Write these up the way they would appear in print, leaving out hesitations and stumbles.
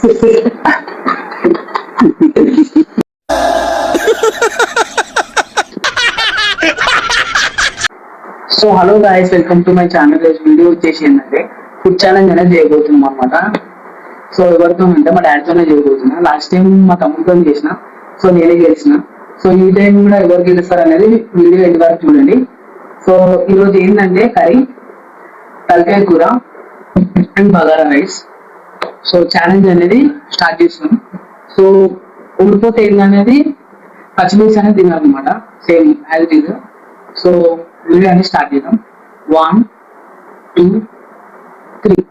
So hello guys, welcome to my channel. Video వచ్చేసి ఏంటంటే food challenge అనేది చేయబోతున్నాం అనమాట. సో ఎవరితో అంటే మా డాడీతోనే చేయబోతున్నా. లాస్ట్ టైం మా తమ్ముడితో చేసిన, సో నేనే గెలిచిన. సో ఈ టైం కూడా ఎవరు గెలుస్తారు అనేది వీడియో ఎండ్ వరకు చూడండి. సో ఈరోజు ఏంటంటే కర్రీ, తలకాయ కూర and bagara rice. So challenge అనేది స్టార్ట్ చేస్తున్నాం. సో ఊడిపోతే ఏంటనేది పచ్చిమిర్చి అనేది తినాలన్నమాట, same as it is. So video అనేది స్టార్ట్ చేద్దాం. 1 2 3.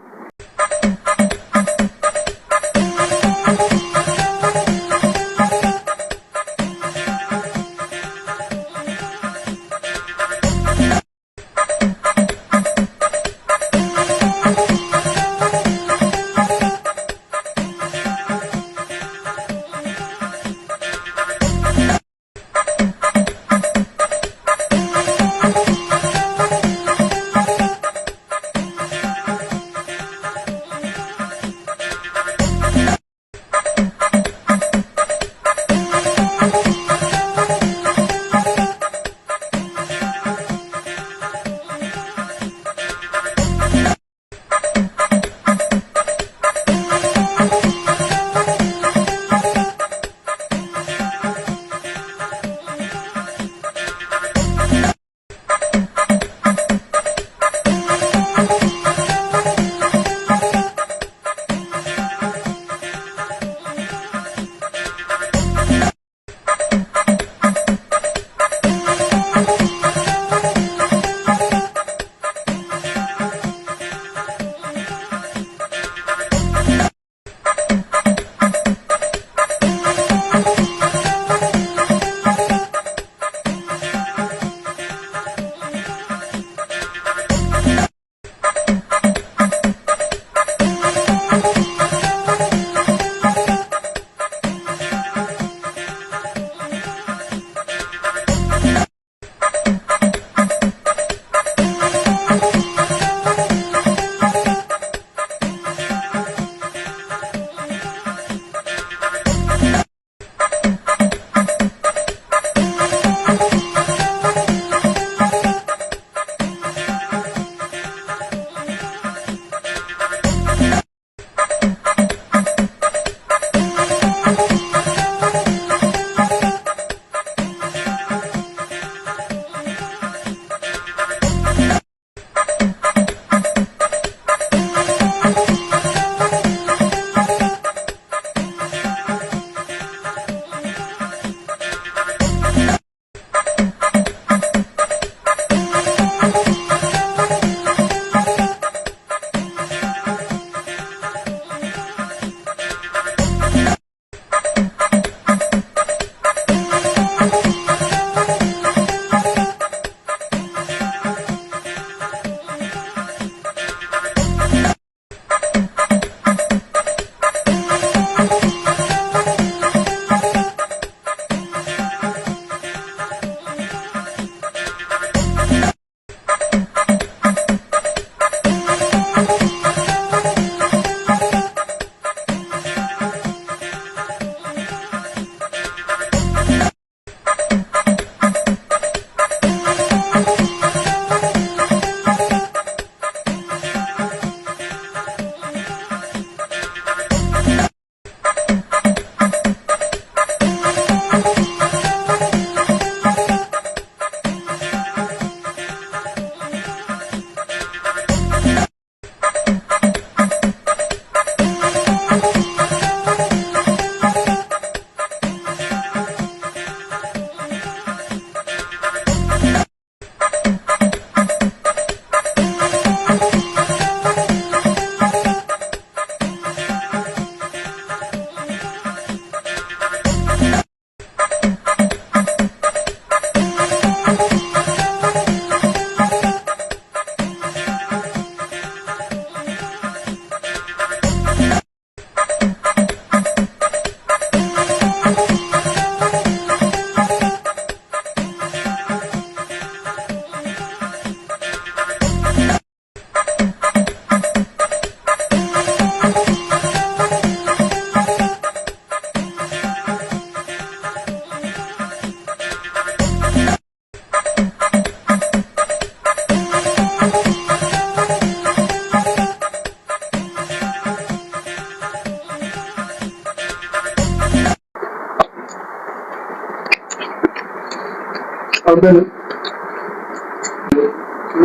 వద్దలు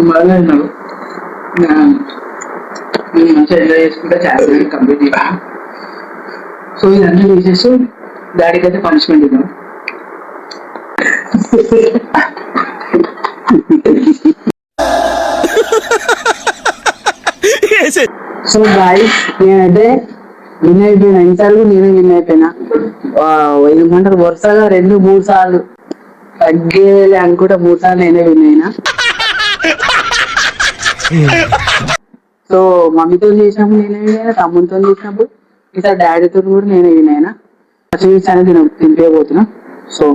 మళ్ళీ ఉన్నారు మంచిగా ఎంజాయ్ చేసుకుంటే ఛాలెంజ్ కంప్లీట్ చేయాలి. సో ఇదన్నీ చేసేసి డాడీకి అయితే పనిష్మెంట్ ఇద్దాం. సో గాయ్స్ నేనైతే విన్ అయిపోయినా, ఈసారి నేనే విన్ అయిపోయినా. 5 గంటలు వరుసగా 2-3 సార్లు తగ్గేలే అనుకుంటా 3 సార్లు నేనే విన్ అయినా. సో మమ్మీతో చేసినప్పుడు నేనే విన్ అయినా, తమ్ముడితో చేసినప్పుడు ఈసారి డాడీతో కూడా నేనే విన్ అయినా. పచ్చిమిర్చి అనేది తినిపోతున్నా. సో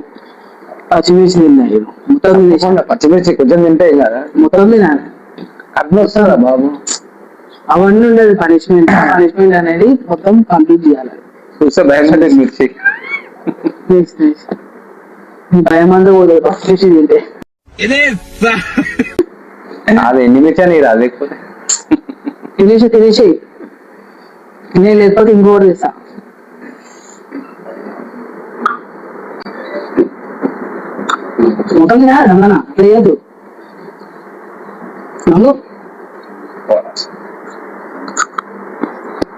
పచ్చిమిర్చి తిన్నాయి మొత్తం, పచ్చిమిర్చి కొంచెం తింటే కదా మొత్తం తినాలి. అట్లా వస్తుందా బాబు? అవన్నీ ఉండదు పనిష్మెంట్. పనిష్మెంట్ అనేది మొత్తం కంప్లీట్ చేయాలి. చూస్తే భయం మిర్చి భయం అంతా పోదు పచ్చిమిర్చి తింటే. అది ఎన్ని మిర్చి అని రాదు, లేకపోతే తినేసి నేను లేకపోతే ఇంకోటి తెస్తా. మొత్తం తినా రమ్మన్నా లేదు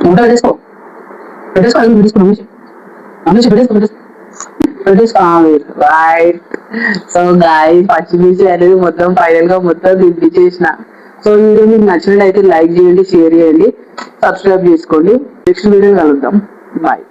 ఉంటా చేసుకో పెట్టేసుకో రైట్. సో గాయ్స్ పచ్చిమిర్చి అనేది మొత్తం ఫైనల్ గా మొత్తం దింపించేసిన. సో ఈ వీడియో మీకు నచ్చినట్లయితే లైక్ చేయండి, షేర్ చేయండి, సబ్స్క్రైబ్ చేసుకోండి. నెక్స్ట్ వీడియో కలుద్దాం. బాయ్.